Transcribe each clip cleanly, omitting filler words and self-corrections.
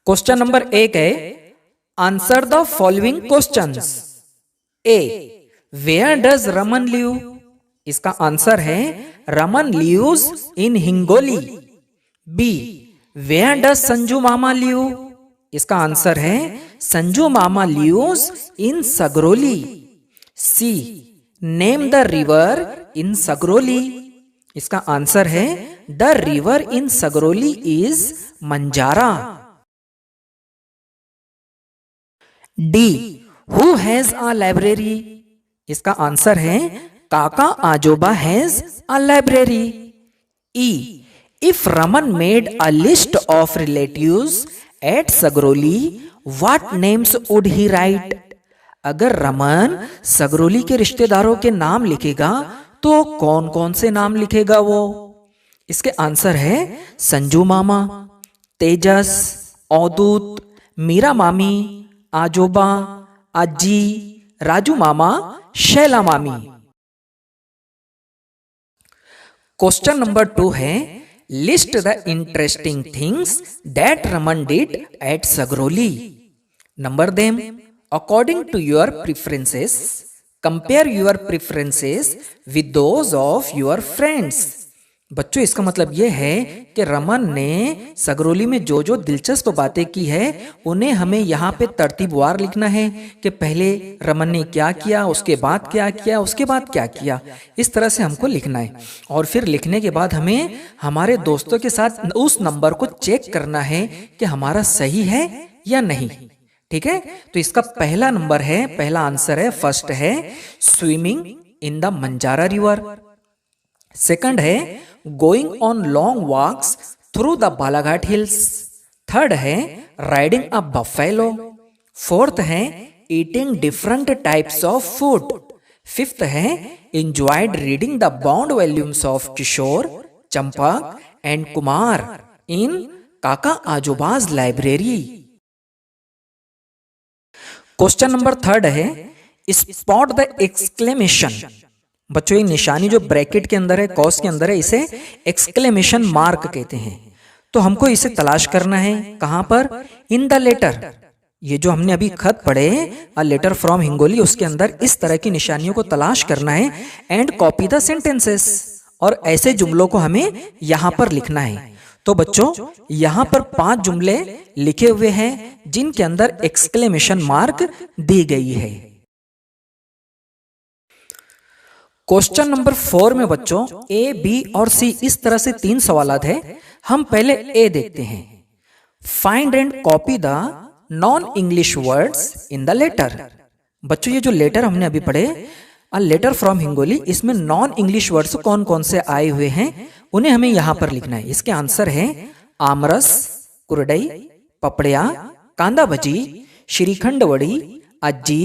Question number 1 है, answer the following questions. A, where does Raman live? इसका answer है Raman lives in Hingoli. B, where does Sanju मामा live? इसका answer है संजू मामा lives in Sagroli. C, name the river in Sagroli. इसका answer है the river in Sagroli is Manjara. D, who has a library? इसका answer है काका आजोबा has a library. E, if Raman made a list of relatives eight Sagroli what names would he write? अगर रमन सगरोली के रिश्तेदारों के नाम लिखेगा तो कौन कौन से नाम लिखेगा वो? इसके आंसर है संजू मामा, तेजस, अवधूत, मीरा मामी, आजोबा, अज्जी, राजू मामा, शैला मामी। क्वेश्चन नंबर 2 है, list the interesting things that Raman did at Sagroli. Number them according to your preferences, compare your preferences with those of your friends. बच्चों इसका मतलब यह है कि रमन ने सगरोली में जो जो दिलचस्प बातें की है उन्हें हमें यहाँ पे तरतीबवार लिखना है कि पहले रमन ने क्या किया, उसके बाद क्या किया, उसके बाद क्या किया। इस तरह से हमको लिखना है और फिर लिखने के बाद हमें हमारे दोस्तों के साथ उस नंबर को चेक करना है कि हमारा सही है या नहीं। ठीक है, तो इसका पहला नंबर है, पहला आंसर है, फर्स्ट है swimming in the Manjara river. Second है going on long walks through the Balaghat hills. Third है राइडिंग अ बफेलो। फोर्थ है eating different types of food. Fifth है enjoyed reading the bound volumes of Kishore, Champak and Kumar in Kaka Ajoba's library. Question number 3 है spot the exclamation. बच्चों ये निशानी जो bracket के अंदर है, कॉस के अंदर है, इसे एक्सक्लेमेशन मार्क कहते हैं। तो हमको इसे तलाश करना है कहां पर? In the letter. ये जो हमने अभी खत पढ़े अ लेटर फ्रॉम हिंगोली, उसके अंदर इस तरह की निशानियों को तलाश करना है एंड कॉपी द सेंटेंसेस। और ऐसे जुमलों को हमें यहां पर लिखना है। तो बच्चों यहां पर 5 जुमले लिखे हुए हैं जिनके अंदर एक्सक्लेमेशन मार्क दी गई है। क्वेश्चन नंबर 4 में बच्चों ए, बी और सी इस तरह से 3 सवालात है। हम पहले ए देखते हैं। Find and copy the non English words in the letter. बच्चों ये जो लेटर हमने अभी पढ़े अ लेटर फ्रॉम हिंगोली, इसमें नॉन इंग्लिश वर्ड्स कौन कौन से आए हुए हैं उन्हें हमें यहां पर लिखना है। इसके आंसर है आमरस, कुरडई, पपड़िया, कांदा भजी, श्रीखंड वड़ी, अज्जी,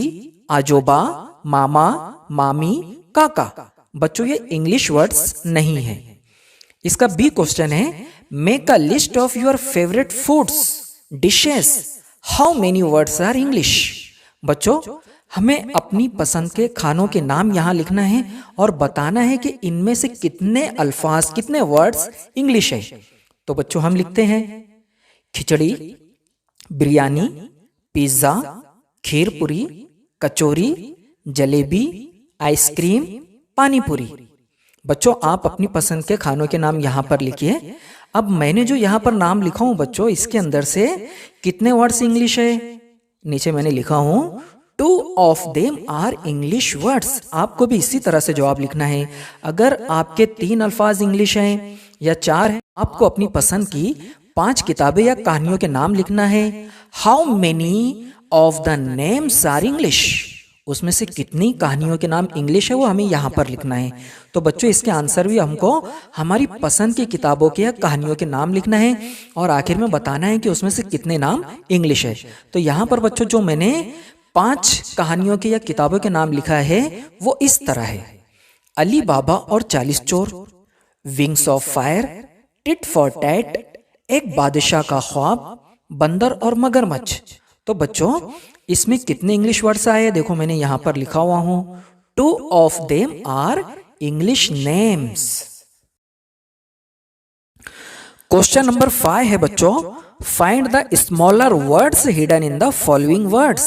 आजोबा, मामा, मामी, काका। बच्चों ये इंग्लिश वर्ड्स नहीं है। इसका बी क्वेश्चन है make a list of your favourite foods, dishes, how many words are English. बच्चों हमें अपनी पसंद के खानों के नाम यहां लिखना है और बताना है कि इनमें से कितने अल्फाज, कितने वर्ड्स इंग्लिश है। तो बच्चों हम लिखते हैं खिचड़ी, बिरयानी, पिज्जा, खीर पूरी, कचौरी, जलेबी, आइसक्रीम, पानी पूरी। बच्चों आप अपनी पसंद के खानों के नाम यहां पर लिखिए। अब मैंने जो यहां पर नाम लिखा हूं बच्चों, इसके अंदर से कितने वर्ड्स इंग्लिश है? नीचे मैंने लिखा हूं 2 of them are English words. आपको भी इसी तरह से जवाब लिखना है। अगर आपके 3 अल्फाज इंग्लिश हैं या 4 हैं, आपको अपनी पसंद की 5 किताबें या कहानियों के नाम लिखना है। How many of the names are English, उसमें से कितनी कहानियों के नाम इंग्लिश है वो हमें यहाँ पर लिखना है। तो बच्चों इसके आंसर भी हमको हमारी पसंद की किताबों के या कहानियों के नाम लिखना है और आखिर में बताना है कि उसमें से कितने नाम इंग्लिश है। तो यहाँ पर बच्चों जो मैंने 5 कहानियों के या किताबों के नाम लिखा है वो इस तरह है। अली बाबा और 40 चोर, wings of fire, tit for tat, एक बादशाह का ख्वाब, बंदर और मगरमच्छ। तो बच्चों इसमें कितने इंग्लिश वर्ड्स आए? देखो मैंने यहां पर लिखा हुआ हूं 2 of them are English names. Question number 5 है बच्चों find the smaller words hidden in the following words.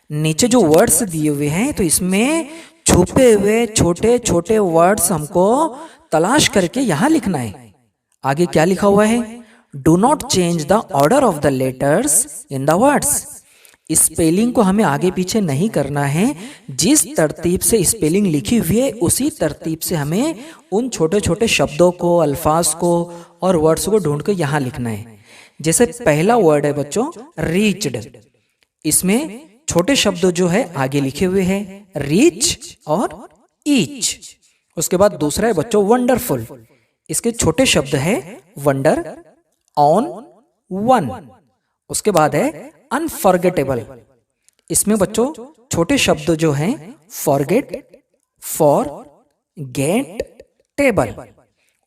नीचे जो वर्ड्स दिए हुए हैं तो इसमें छुपे हुए छोटे छोटे वर्ड्स हमको तलाश करके यहां लिखना है। आगे क्या लिखा हुआ है? Do not change the order of the letters in the words. Spelling को हमें आगे पीछे नहीं करना है, जिस तरतीब से स्पेलिंग लिखी हुई है उसी तरतीब से हमें उन छोटे छोटे शब्दों को, अल्फाज को और वर्ड्स को ढूंढ कर यहां लिखना है। जैसे पहला वर्ड है बच्चों रीच्ड, इसमें छोटे शब्द जो है आगे लिखे हुए हैं रीच और ईच। उसके बाद दूसरा है बच्चों वंडरफुल, इसके छोटे शब्द है वंडर, ऑन, वन। उसके बाद है अनफॉरगेटेबल, इसमें बच्चों छोटे शब्द जो हैं फॉरगेट, फॉर, गेट, टेबल।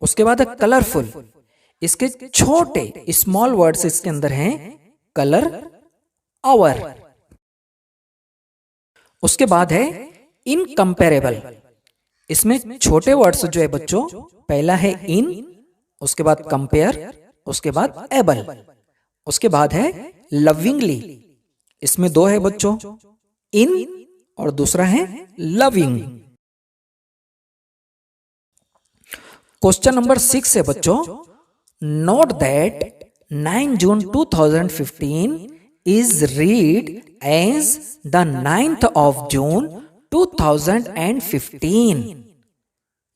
उसके बाद है कलरफुल, इसके छोटे स्मॉल वर्ड्स इसके अंदर हैं कलर, आवर। उसके बाद है इनकंपेरेबल, इसमें छोटे वर्ड्स जो है बच्चों पहला है इन, उसके बाद कंपेयर, उसके बाद एबल। उसके बाद है लविंगली, इसमें दो है बच्चों इन और दूसरा है लविंग। क्वेश्चन नंबर 6 है बच्चों, note that 9 June 2015 is read as the 9th of June 2015।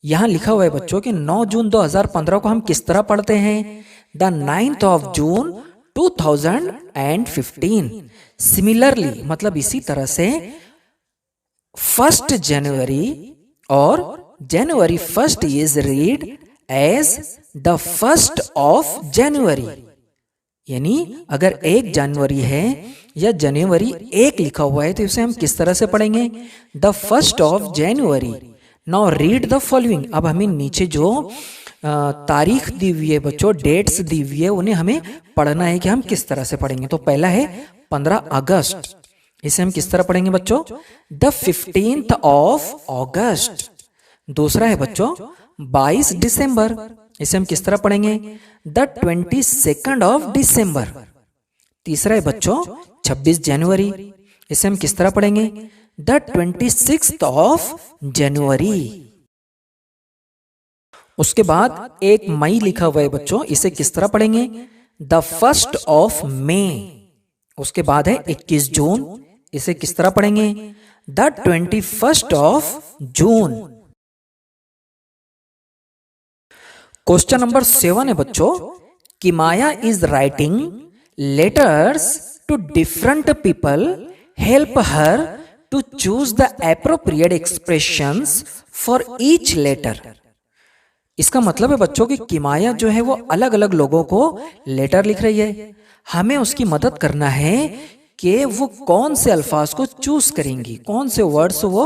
यहां लिखा हुआ है बच्चों कि 9 जून 2015 को हम किस तरह पढ़ते हैं? The 9th of June 2015। Similarly मतलब इसी तरह से 1st जनवरी और January 1st is read as the 1st of January। यानी अगर 1 जनवरी है या जनवरी 1 लिखा हुआ है तो इसे हम किस तरह से पढ़ेंगे? The 1st of January। Now read the following. अब हमें नीचे जो तारीख दी हुई है बच्चों, डेट्स दी हुई है, उन्हें हमें पढ़ना है कि हम किस तरह से पढ़ेंगे। तो पहला है 15 अगस्त, इसे हम किस तरह पढ़ेंगे बच्चों? The 15th of August। दूसरा है बच्चों 22 दिसंबर, इसे हम किस तरह पढ़ेंगे? The 22nd of December। तीसरा है बच्चों 26 जनवरी, इसे हम किस तरह पढ़ेंगे? The 26th of January। उसके बाद 1 मई लिखा हुआ है बच्चों, इसे किस तरह पढ़ेंगे? The 1st of May। उसके बाद है 21 जून, इसे किस तरह पढ़ेंगे? The 21st of June। Question number 7 है बच्चों, Kimaya is writing letters to different people, help her to choose the appropriate expressions for each letter. इसका मतलब है बच्चों कि किमाया जो है वो अलग अलग लोगों को लेटर लिख रही है, हमें उसकी मदद करना है कि वो कौन से अल्फाज को चूज करेंगी, कौन से वर्ड्स वो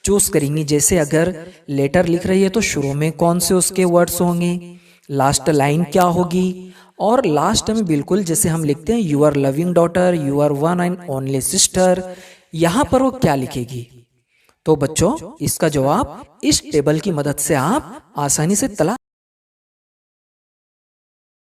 चूज करेंगी। जैसे अगर लेटर लिख रही है तो शुरू में कौन से उसके वर्ड्स होंगे, लास्ट लाइन क्या होगी, और लास्ट में बिल्कुल जैसे हम लिखते हैं your loving daughter, your one and only sister, यहां पर वो क्या लिखेगी। तो बच्चों इसका जवाब इस टेबल की मदद से आप आसानी से तलाश